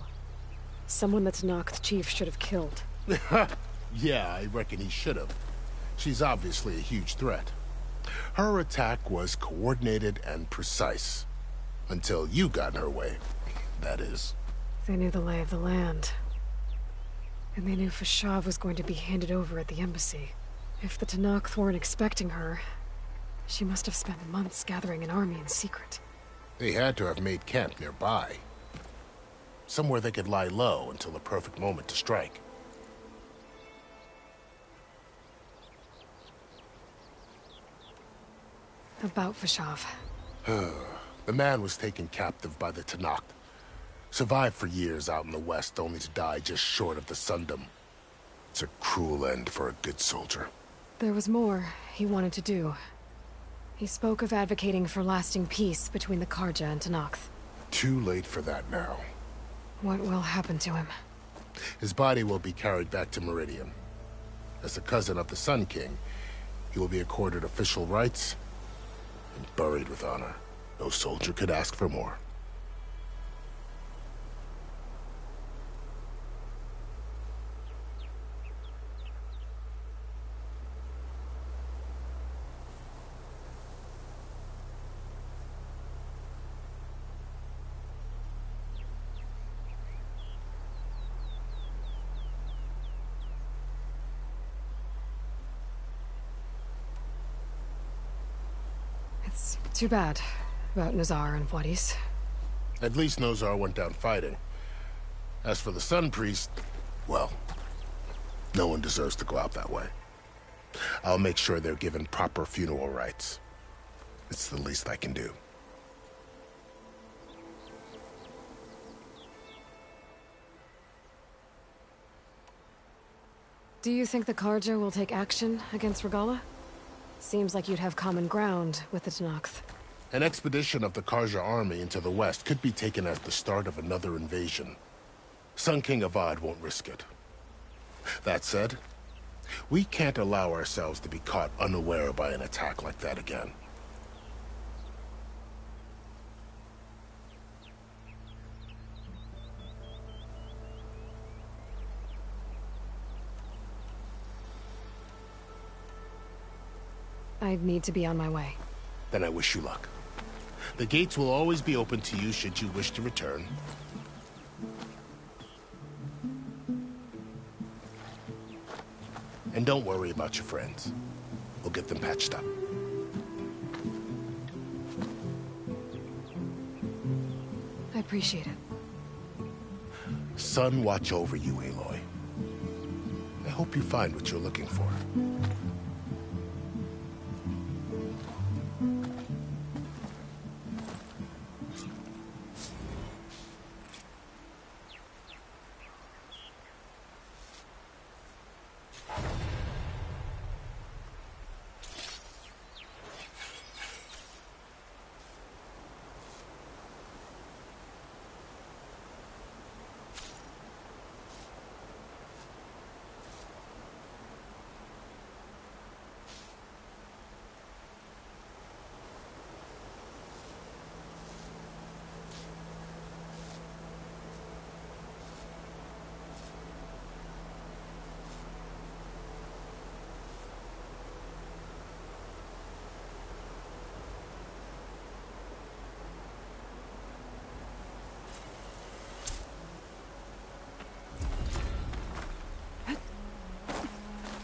Someone that Tenakth chief should have killed. Yeah, I reckon he should have. She's obviously a huge threat. Her attack was coordinated and precise. Until you got in her way, that is. They knew the lay of the land. And they knew Fashav was going to be handed over at the embassy. If the Tenakth weren't expecting her, she must have spent months gathering an army in secret. They had to have made camp nearby. Somewhere they could lie low until the perfect moment to strike. About Fashav. The man was taken captive by the Tenakth. Survived for years out in the west, only to die just short of the Sundom. It's a cruel end for a good soldier. There was more he wanted to do. He spoke of advocating for lasting peace between the Carja and Tenakth. Too late for that now. What will happen to him? His body will be carried back to Meridian. As a cousin of the Sun King, he will be accorded official rights and buried with honor. No soldier could ask for more. It's too bad about Nazar and Wadis. At least Nozar went down fighting. As for the Sun Priest, well, no one deserves to go out that way. I'll make sure they're given proper funeral rites. It's the least I can do. Do you think the Carja will take action against Regalla? Seems like you'd have common ground with the Tenakth. An expedition of the Carja army into the west could be taken as the start of another invasion. Sun King Avad won't risk it. That said, we can't allow ourselves to be caught unaware by an attack like that again. I need to be on my way. Then I wish you luck. The gates will always be open to you should you wish to return. And don't worry about your friends. We'll get them patched up. I appreciate it. Sun watch over you, Aloy. I hope you find what you're looking for.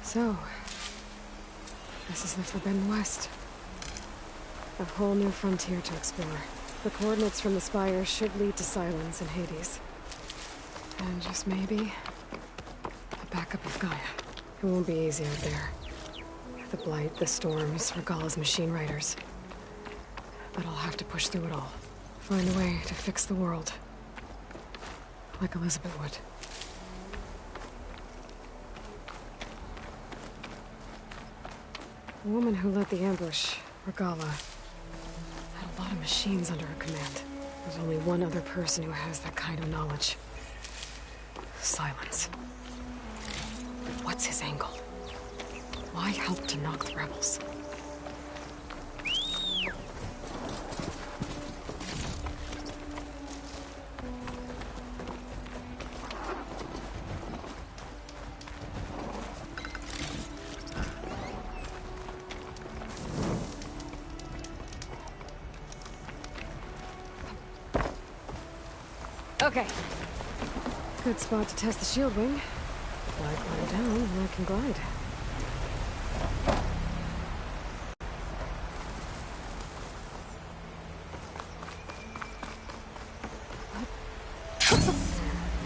So, this is the Forbidden West. A whole new frontier to explore. The coordinates from the spire should lead to Silence and Hades. And just maybe, a backup of Gaia. It won't be easy out there. The Blight, the Storms, Regalla's machine riders. But I'll have to push through it all. Find a way to fix the world. Like Elizabeth would. The woman who led the ambush, Regalla, had a lot of machines under her command. There's only one other person who has that kind of knowledge. Silence. What's his angle? Why help to knock the rebels? Okay. Good spot to test the shield wing. If I climb down, I can glide.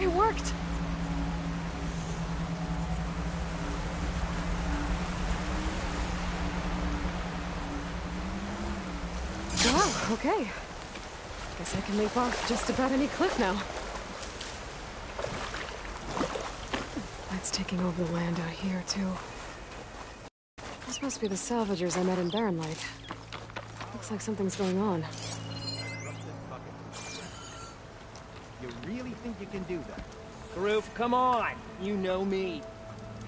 It worked! Wow, okay. Guess I can leap off just about any cliff now. That's taking over the land out here, too. This must be the salvagers I met in Barren Light. Looks like something's going on. You really think you can do that? Karuf, come on! You know me.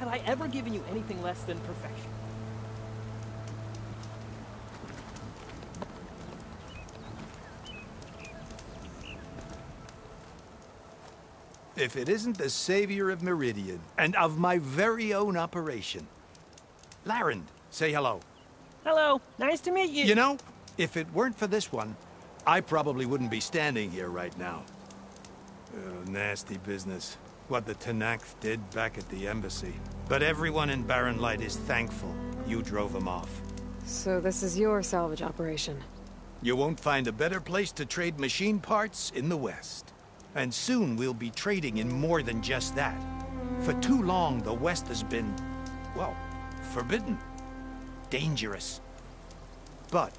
Have I ever given you anything less than perfection? If it isn't the savior of Meridian, and of my very own operation. Larend, say hello. Hello, nice to meet you. You know, if it weren't for this one, I probably wouldn't be standing here right now. Oh, nasty business. What the Tenakth did back at the embassy. But everyone in Barren Light is thankful you drove them off. So this is your salvage operation? You won't find a better place to trade machine parts in the West. And soon we'll be trading in more than just that. For too long, the West has been, well, forbidden. Dangerous. But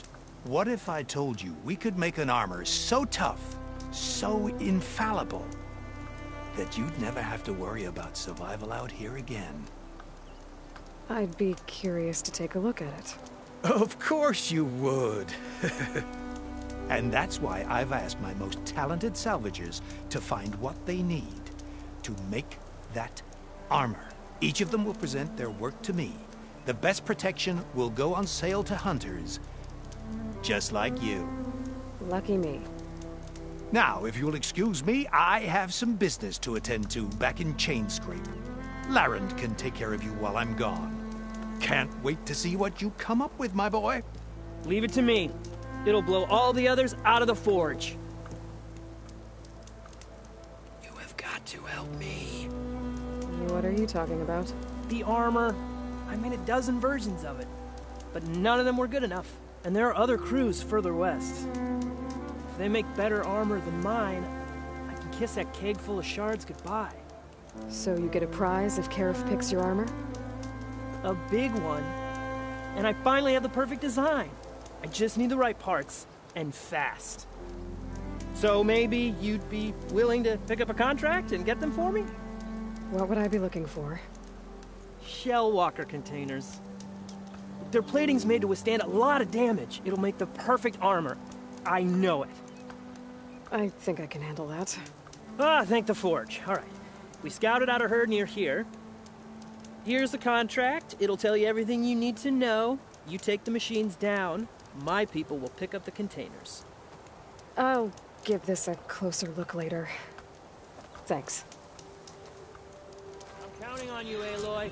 what if I told you we could make an armor so tough, so infallible, that you'd never have to worry about survival out here again? I'd be curious to take a look at it. Of course you would. And that's why I've asked my most talented salvagers to find what they need to make that armor. Each of them will present their work to me. The best protection will go on sale to hunters, just like you. Lucky me. Now, if you'll excuse me, I have some business to attend to back in Chainscrape. Larend can take care of you while I'm gone. Can't wait to see what you come up with, my boy. Leave it to me. It'll blow all the others out of the forge. You have got to help me. What are you talking about? The armor. I made a dozen versions of it. But none of them were good enough. And there are other crews further west. If they make better armor than mine, I can kiss that keg full of shards goodbye. So you get a prize if Karif picks your armor? A big one. And I finally have the perfect design. I just need the right parts, and fast. So maybe you'd be willing to pick up a contract and get them for me? What would I be looking for? Shellwalker containers. Their plating's made to withstand a lot of damage. It'll make the perfect armor. I know it. I think I can handle that. Ah, thank the forge. All right. We scouted out a herd near here. Here's the contract. It'll tell you everything you need to know. You take the machines down. My people will pick up the containers. I'll give this a closer look later. Thanks. I'm counting on you, Aloy.